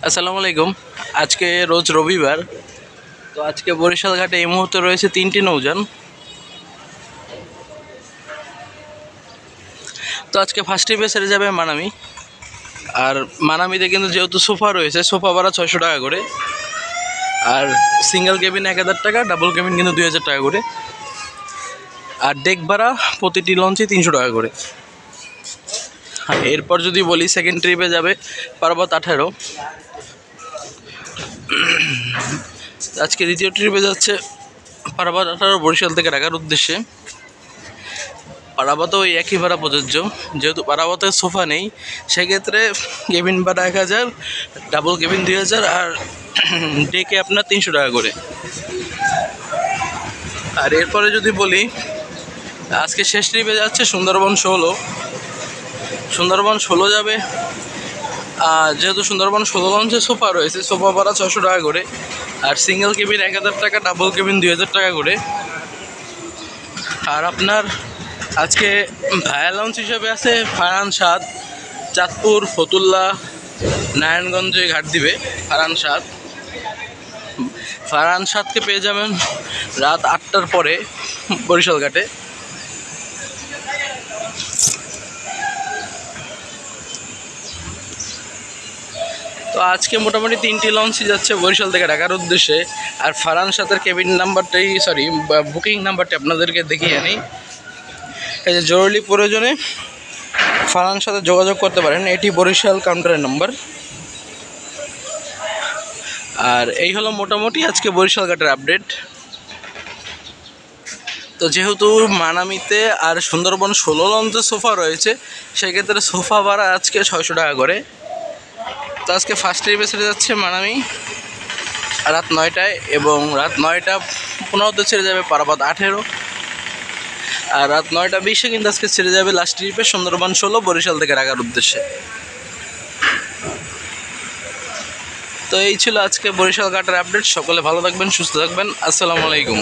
আসসালামু আলাইকুম। আজকে রোজ রবিবার। তো আজকে বরিশাল ঘাটে এই মুহূর্তে রয়েছে 3টি নৌযান। তো আজকে ফার্স্ট ট্রিপে ছেড়ে যাবে মানামি। আর মানামিতে কিন্তু যেহেতু সোফা রয়েছে, সোফা ভাড়া 600 টাকা করে, আর সিঙ্গেল কেবিন 1000 টাকা, ডাবল কেবিন কিন্তু 2000 টাকা করে, আর ডেক ভাড়া প্রতিটি লঞ্চে 300 টাকা করে। আর এরপর যদি বলি সেকেন্ড ট্রিপে যাবে পার্বত 18। আজকে দ্বিতীয় ট্রিপে যাচ্ছে পারাবাত 18 বরিশাল থেকে ঢাকার উদ্দেশ্যে। পারাবাতেও ওই একই ভাড়া প্রযোজ্য, যেহেতু পারাবাতের সোফা নেই, সেক্ষেত্রে কেবিন ভাড়া 1000, ডাবল কেবিন 2000, আর ডেকে আপনার 300 টাকা করে। আর এরপরে যদি বলি আজকে শেষ ট্রিপে যাচ্ছে সুন্দরবন 16। সুন্দরবন 16 যাবে, যেহেতু সুন্দরবন 16 লঞ্চে সোফা রয়েছে, সোফা ভাড়া 600 টাকা করে, আর সিঙ্গেল কেবিন 1000 টাকা, ডাবল কেবিন 2000 টাকা করে। আর আপনার আজকে ভায়া লঞ্চ হিসেবে আছে ফারহান 7, চাঁদপুর, ফতুল্লা, নারায়ণগঞ্জে ঘাট দিবে ফারহান 7। ফারহান 7কে পেয়ে যাবেন রাত 8টার পরে বরিশাল ঘাটে। তো আজকে মোটামুটি 3টি লঞ্চই যাচ্ছে বরিশাল থেকে ঢাকার উদ্দেশ্যে। আর ফারহান 7-এর কেবিন নাম্বারটাই বুকিং নাম্বারটি আপনাদেরকে দেখিয়ে আনি। এই যে জরুরি প্রয়োজনে ফারহান 7-এ যোগাযোগ করতে পারেন, এটি বরিশাল কাউন্টারের নাম্বার। আর এই হলো মোটামুটি আজকে বরিশাল ঘাটের আপডেট। তো যেহেতু মানামিতে আর সুন্দরবন 16 লঞ্চে সোফা রয়েছে, সেক্ষেত্রে সোফা ভাড়া আজকে 600 টাকা করে। তো আজকে ফার্স্ট ট্রিপে ছেড়ে যাচ্ছে মানামি রাত 9টায়, এবং রাত 9:15 ছেড়ে যাবে পারাবাত 18। আর রাত 9:20 কিন্তু আজকে ছেড়ে যাবে লাস্ট ট্রিপে সুন্দরবন 16 বরিশাল থেকে ঢাকার উদ্দেশ্যে। তো এই ছিল আজকে বরিশাল ঘাটের আপডেট। সকলে ভালো থাকবেন, সুস্থ থাকবেন। আসসালামু আলাইকুম।